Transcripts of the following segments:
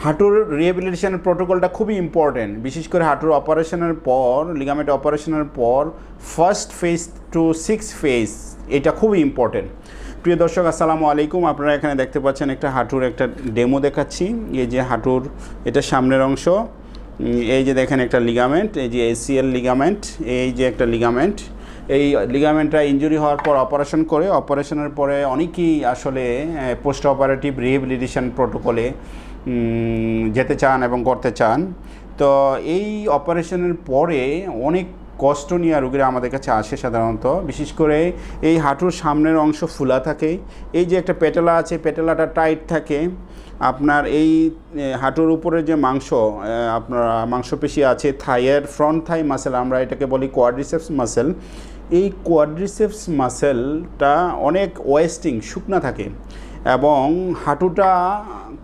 হাঁটুর রিহ্যাবিলিটেশনের প্রোটোকলটা খুবই ইম্পর্টেন্ট, বিশেষ করে হাঁটুর অপারেশনের পর, লিগামেন্ট অপারেশনের পর ফার্স্ট ফেজ টু 6 ফেজ, এটা খুবই ইম্পর্টেন্ট। প্রিয় দর্শক, আসসালামু আলাইকুম। আপনারা এখানে দেখতে পাচ্ছেন একটা হাঁটুর একটা ডেমো দেখাচ্ছি। এই যে হাঁটুর এটা সামনের অংশ, এই যে দেখেন একটা লিগামেন্ট, এই যে এসিএল লিগামেন্ট, এই যে একটা লিগামেন্ট। এই লিগামেন্টটা ইনজুরি হওয়ার পর অপারেশন করে, অপারেশনের পরে অনেকেই আসলে পোস্ট অপারেটিভ রিহ্যাবিলিটেশন প্রোটোকলে যেতে চান এবং করতে চান। তো এই অপারেশনের পরে অনেক কষ্ট নিয়ে রোগীরা আমাদের কাছে আসে সাধারণত, বিশেষ করে এই হাঁটুর সামনের অংশ ফুলা থাকে, এই যে একটা পেটেলা আছে, পেটেলাটা টাইট থাকে। আপনার এই হাঁটুর উপরে যে মাংস, আপনার মাংসপেশি আছে, থাইয়ের ফ্রন্ট থাই মাসেল, আমরা এটাকে বলি কোয়াড্রিসেপস মাসেল। এই কোয়াড্রিসেপস মাসেলটা অনেক ওয়েস্টিং, শুকনা থাকে এবং হাঁটুটা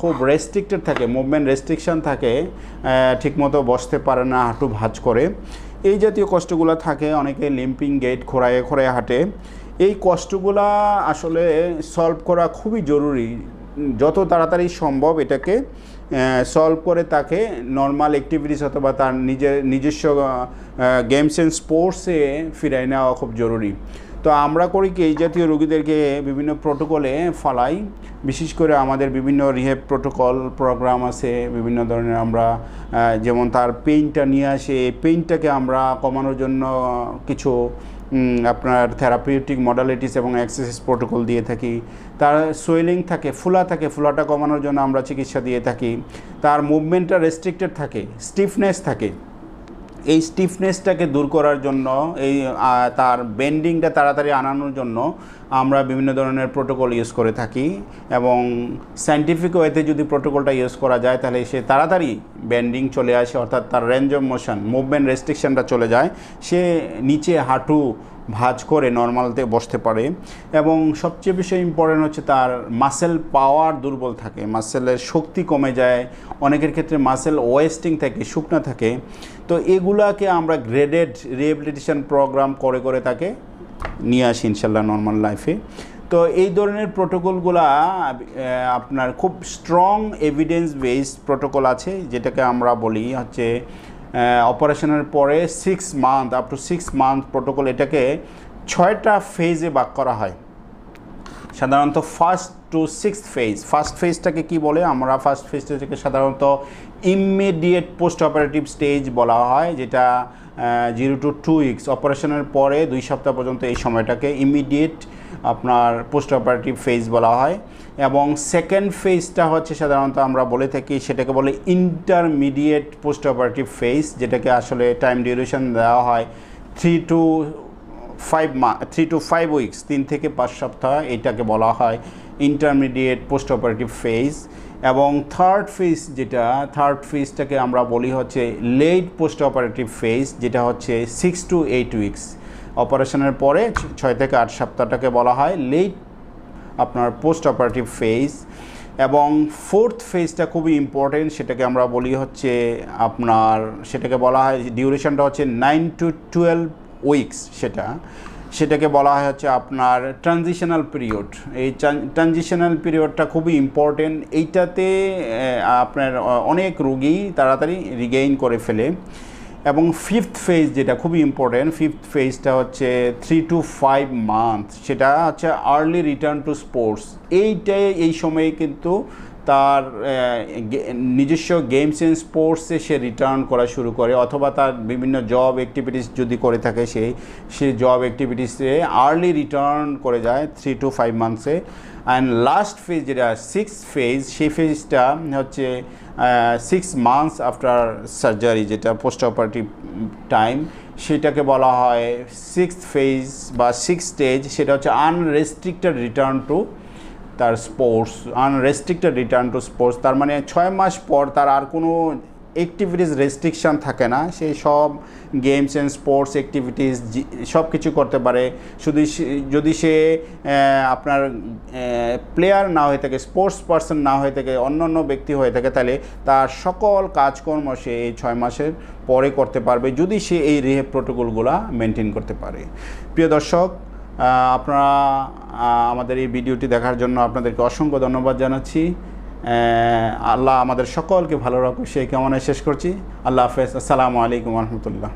খুব রেস্ট্রিক্টেড থাকে, মুভমেন্ট রেস্ট্রিকশান থাকে, ঠিকমতো বসতে পারে না, হাঁটু ভাঁজ করে, এই জাতীয় কষ্টগুলো থাকে। অনেকে লিম্পিং গেট, খোঁড়ায়ে খোঁড়ায়ে হাঁটে। এই কষ্টগুলা আসলে সলভ করা খুবই জরুরি, যত তাড়াতাড়ি সম্ভব এটাকে সলভ করে তাকে নর্মাল অ্যাক্টিভিটিস অথবা তার নিজস্ব গেমস অ্যান্ড স্পোর্টসে ফিরাই নেওয়া খুব জরুরি। তো আমরা করি কি, এই জাতীয় রোগীদেরকে বিভিন্ন প্রোটোকলে ফালাই, বিশেষ করে আমাদের বিভিন্ন রিহেব প্রোটোকল প্রোগ্রাম আছে বিভিন্ন ধরনের। আমরা যেমন তার পেইনটা নিয়ে আসে, এই পেইনটাকে আমরা কমানোর জন্য কিছু আপনার থেরাপিউটিক মডালিটিস এবং এক্সারসাইজ প্রোটোকল দিয়ে থাকি। তার সোয়েলিং থাকে, ফুলা থাকে, ফুলাটা কমানোর জন্য আমরা চিকিৎসা দিয়ে থাকি। তার মুভমেন্টটা রেস্ট্রিক্টেড থাকে, স্টিফনেস থাকে, এই স্টিফনেসটাকে দূর করার জন্য, এই তার বেন্ডিংটা তাড়াতাড়ি আনানোর জন্য আমরা বিভিন্ন ধরনের প্রোটোকল ইউজ করে থাকি। এবং সায়েন্টিফিক ওয়েতে যদি প্রোটোকলটা ইউজ করা যায় তাহলে সে তাড়াতাড়ি বেন্ডিং চলে আসে, অর্থাৎ তার রেঞ্জ অফ মোশন, মুভমেন্ট রেস্ট্রিকশানটা চলে যায়, সে নিচে হাঁটু ভাঁজ করে নর্মালতে বসতে পারে। এবং সবচেয়ে বেশি ইম্পর্টেন্ট হচ্ছে তার মাসেল পাওয়ার দুর্বল থাকে, মাসেলের শক্তি কমে যায়, অনেকের ক্ষেত্রে মাসেল ওয়েস্টিং থাকে, শুকনা থাকে। তো এগুলাকে আমরা গ্রেডেড রিহ্যাবিলিটেশন প্রোগ্রাম করে করে তাকে নিয়ে আসি ইনশাল্লাহ নর্মাল লাইফে। তো এই ধরনের প্রোটোকলগুলা আপনার খুব স্ট্রং এভিডেন্স বেসড প্রোটোকল আছে, যেটাকে আমরা বলি হচ্ছে অপারেশনের পরে 6 month up to 6 month protocol. এটাকে 6টা ফেজে ভাগ করা হয় সাধারণত, first to 6th phase. First ফেজটাকে কি বলে, আমরা ফার্স্ট ফেজটাকে সাধারণত ইমিডিয়েট পোস্ট অপারেটিভ স্টেজ বলা হয়, যেটা 0 to 2 উইকস, অপারেশনের পরে 2 সপ্তাহ পর্যন্ত এই সময়টাকে ইমিডিয়েট আপনার পোস্ট অপারেটিভ ফেজ বলা হয়। এবং সেকেন্ড ফেজটা হচ্ছে সাধারণত আমরা বলে থাকি, সেটাকে বলে ইন্টারমিডিয়েট পোস্ট অপারেটিভ ফেজ, যেটাকে আসলে টাইম ডিউরেশন দেওয়া হয় 3 to 5 উইকস, 3 থেকে 5 সপ্তাহ, এটাকে বলা হয় ইন্টারমিডিয়েট পোস্ট অপারেটিভ ফেজ। এবং থার্ড ফেজটাকে আমরা বলি হচ্ছে লেট পোস্ট অপারেটিভ ফেজ, যেটা হচ্ছে 6 to 8 উইকস, অপারেশনের পরে 6 থেকে 8 সপ্তাহটাকে বলা হয় লেট আপনার পোস্ট অপারেটিভ ফেজ। এবং ফোর্থ ফেজটা খুবই ইম্পর্টেন্ট, সেটাকে আমরা বলি হচ্ছে আপনার, সেটাকে বলা হয় ডিউরেশনটা হচ্ছে 9 to 12 উইকস, সেটাকে বলা হয় হচ্ছে আপনার ট্রানজিশনাল পিরিয়ড। এই ট্রানজিশনাল পিরিয়ডটা খুবই ইম্পর্টেন্ট, এইটাতে আপনার অনেক রোগী তাড়াতাড়ি রিগেইন করে ফেলে। এবং ফিফথ ফেজ যেটা খুবই ইম্পর্টেন্ট, ফিফথ ফেজটা হচ্ছে 3 to 5 মান্থ, সেটা হচ্ছে আর্লি রিটার্ন টু স্পোর্টস। এই সময়ে কিন্তু তার নিজস্ব গেমস অ্যান্ড স্পোর্টসে সে রিটার্ন করা শুরু করে, অথবা তার বিভিন্ন জব অ্যাক্টিভিটিস যদি করে থাকে সে জব অ্যাক্টিভিটিসে আর্লি রিটার্ন করে যায় 3 to 5 মান্থসে। অ্যান্ড লাস্ট ফেজ যেটা 6th ফেজ, সেই ফেজটা হচ্ছে 6 মান্থস আফটার সার্জারি, যেটা পোস্ট অপারেটিভ টাইম, সেটাকে বলা হয় 6th ফেজ বা 6th স্টেজ। সেটা হচ্ছে আনরেস্ট্রিক্টেড রিটার্ন টু তার sports, unrestricted return to sports. তার মানে 6 মাস পর তার আর কোনো অ্যাক্টিভিটিস রেস্ট্রিকশান থাকে না, সে সব গেমস অ্যান্ড স্পোর্টস অ্যাক্টিভিটিস সব কিছু করতে পারে। শুধু যদি সে আপনার প্লেয়ার না হয়ে থাকে, স্পোর্টস পারসন না হয়ে থাকে, অন্য ব্যক্তি হয়ে থাকে, তাহলে তার সকল কাজকর্ম সে এই 6 মাসের পরে করতে পারবে, যদি সে এই রিহেব প্রোটোকলগুলো মেনটেন করতে পারে। প্রিয় দর্শক, আপনারা আমাদের এই ভিডিওটি দেখার জন্য আপনাদেরকে অসংখ্য ধন্যবাদ জানাচ্ছি। আল্লাহ আমাদের সকলকে ভালো রাখুক সেই কামনায় শেষ করছি। আল্লাহ হাফেজ। আসসালামু আলাইকুম রহমতুল্লাহ।